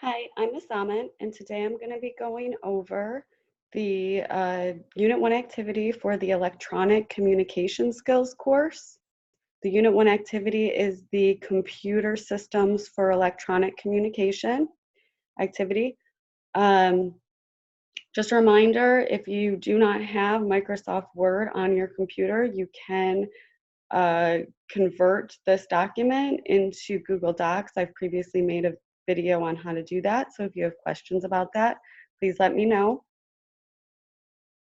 Hi, I'm Miss Ahmed, and today I'm going to be going over the Unit 1 activity for the Electronic Communication Skills course. The Unit 1 activity is the Computer Systems for Electronic Communication activity. Just a reminder, if you do not have Microsoft Word on your computer, you can convert this document into Google Docs. I've previously made a video on how to do that, so if you have questions about that, please let me know.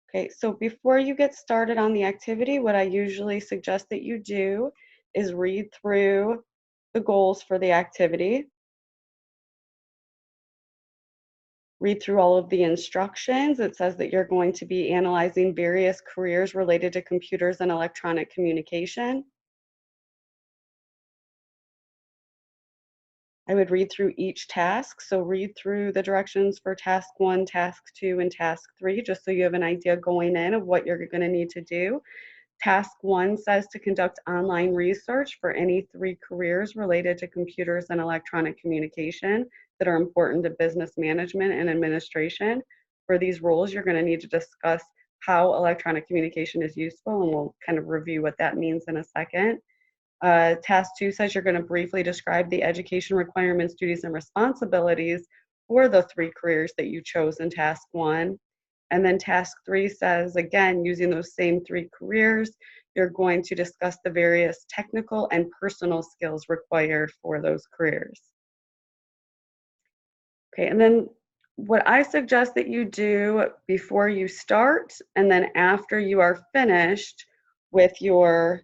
Okay, so before you get started on the activity, what I usually suggest that you do is read through the goals for the activity, read through all of the instructions. It says that you're going to be analyzing various careers related to computers and electronic communication. I would read through each task. So read through the directions for task 1, task 2, and task 3, just so you have an idea going in of what you're going to need to do. Task 1 says to conduct online research for any 3 careers related to computers and electronic communication that are important to business management and administration. For these roles, you're going to need to discuss how electronic communication is useful, and we'll kind of review what that means in a second. Task 2 says you're going to briefly describe the education requirements, duties, and responsibilities for the 3 careers that you chose in Task 1. And then Task 3 says, again, using those same 3 careers, you're going to discuss the various technical and personal skills required for those careers. Okay, and then what I suggest that you do before you start and then after you are finished with your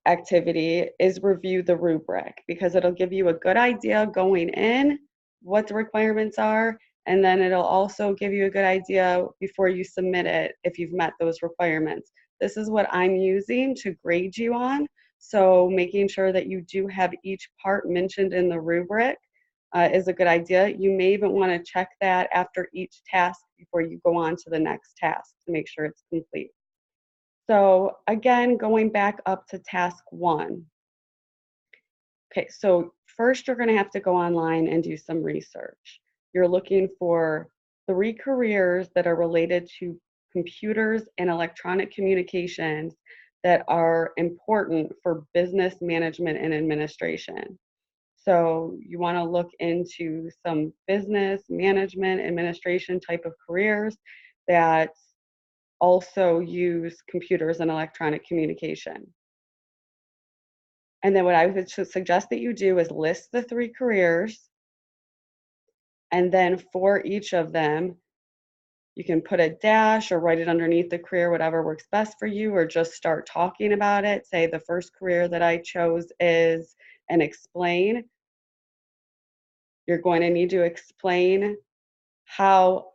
activity is review the rubric, because it'll give you a good idea going in what the requirements are, and then it'll also give you a good idea before you submit it if you've met those requirements. This is what I'm using to grade you on, so making sure that you do have each part mentioned in the rubric is a good idea. You may even want to check that after each task before you go on to the next task to make sure it's complete. So again, going back up to task 1. Okay, so first you're going to have to go online and do some research. You're looking for 3 careers that are related to computers and electronic communications that are important for business management and administration. So you want to look into some business management, administration type of careers that also use computers and electronic communication. And then what I would suggest that you do is list the 3 careers, and then for each of them, you can put a dash or write it underneath the career, whatever works best for you, or just start talking about it. Say the first career that I chose is, and explain. You're going to need to explain how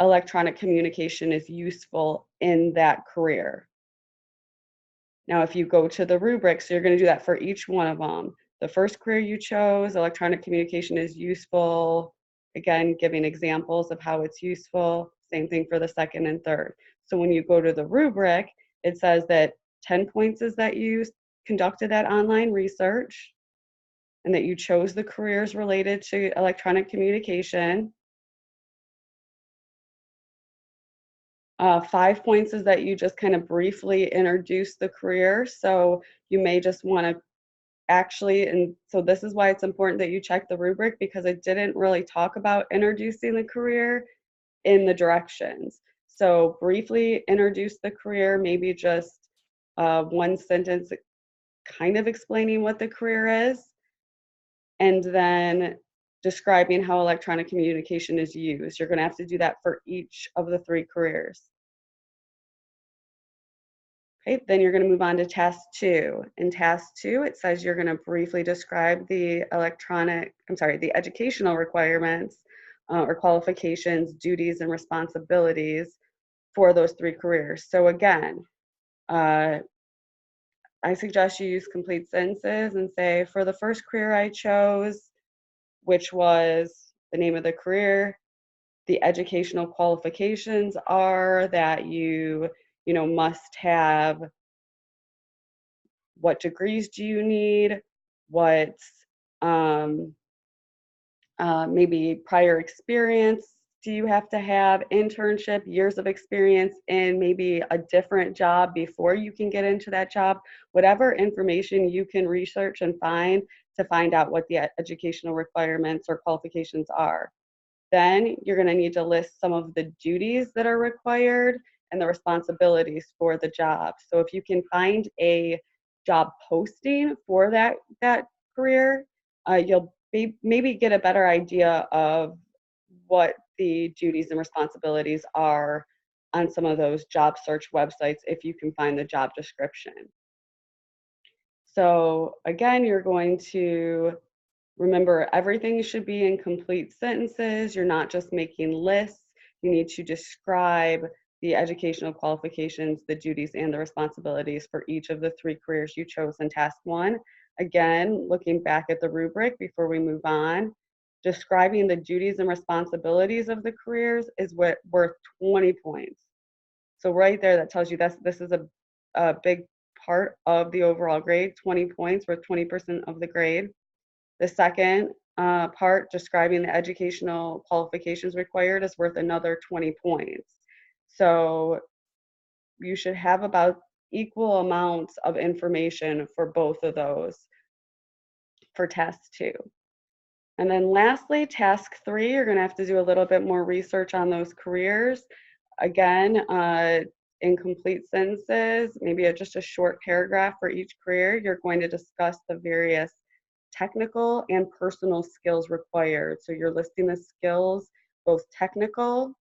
electronic communication is useful in that career. Now, if you go to the rubric, so you're going to do that for each one of them. The first career you chose, electronic communication is useful. Again, giving examples of how it's useful. Same thing for the second and third. So when you go to the rubric, it says that 10 points is that you conducted that online research and that you chose the careers related to electronic communication. 5 points is that you just kind of briefly introduce the career. So you may just want to actually, and so this is why it's important that you check the rubric, because it didn't really talk about introducing the career in the directions. So briefly introduce the career, maybe just one sentence kind of explaining what the career is, and then describing how electronic communication is used. You're going to have to do that for each of the 3 careers. Okay, then you're going to move on to task 2. In task 2, it says you're going to briefly describe the the educational requirements or qualifications, duties, and responsibilities for those 3 careers. So again, uh, I suggest you use complete sentences and say, for the first career I chose, which was the name of the career, the educational qualifications are that you must have. What degrees do you need? What maybe prior experience. Do you have to have internship, years of experience in maybe a different job before you can get into that job? Whatever information you can research and find to find out what the educational requirements or qualifications are. Then you're going to need to list some of the duties that are required and the responsibilities for the job. So if you can find a job posting for that career, you'll maybe get a better idea of what the duties and responsibilities are on some of those job search websites if you can find the job description. So again, you're going to remember, everything should be in complete sentences. You're not just making lists. You need to describe the educational qualifications, the duties, and the responsibilities for each of the 3 careers you chose in task 1. Again, looking back at the rubric before we move on, describing the duties and responsibilities of the careers is worth 20 points. So right there, that tells you this is a big part of the overall grade. 20 points, worth 20% of the grade. The second part, describing the educational qualifications required, is worth another 20 points. So you should have about equal amounts of information for both of those for task 2. And then lastly, task 3, you're going to have to do a little bit more research on those careers. Again, in complete sentences, maybe just a short paragraph for each career, you're going to discuss the various technical and personal skills required. So you're listing the skills, both technical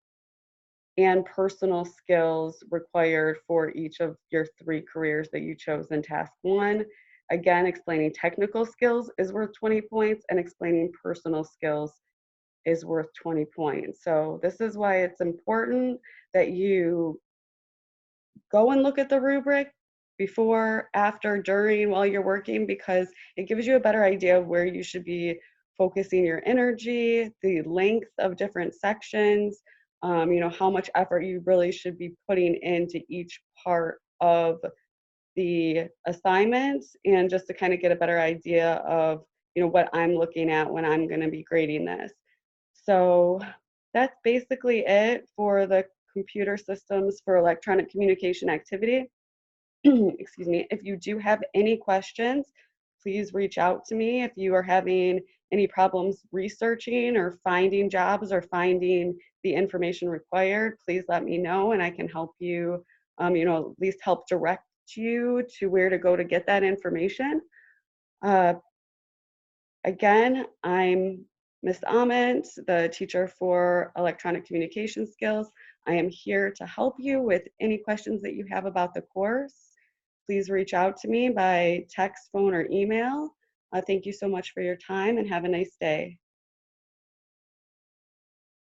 and personal skills required for each of your 3 careers that you chose in task 1. Again, explaining technical skills is worth 20 points, and explaining personal skills is worth 20 points. So this is why it's important that you go and look at the rubric before, after, during, while you're working, because it gives you a better idea of where you should be focusing your energy, the length of different sections, how much effort you really should be putting into each part of the assignments, and just to kind of get a better idea of what I'm looking at when I'm going to be grading this. So that's basically it for the computer systems for electronic communication activity. Excuse me. If you do have any questions, please reach out to me. If you are having any problems researching or finding jobs or finding the information required, please let me know, and I can help you, at least help direct you to where to go to get that information. Again, I'm Ms. Ament, the teacher for electronic communication skills. I am here to help you with any questions that you have about the course. Please reach out to me by text, phone, or email. Thank you so much for your time, and have a nice day.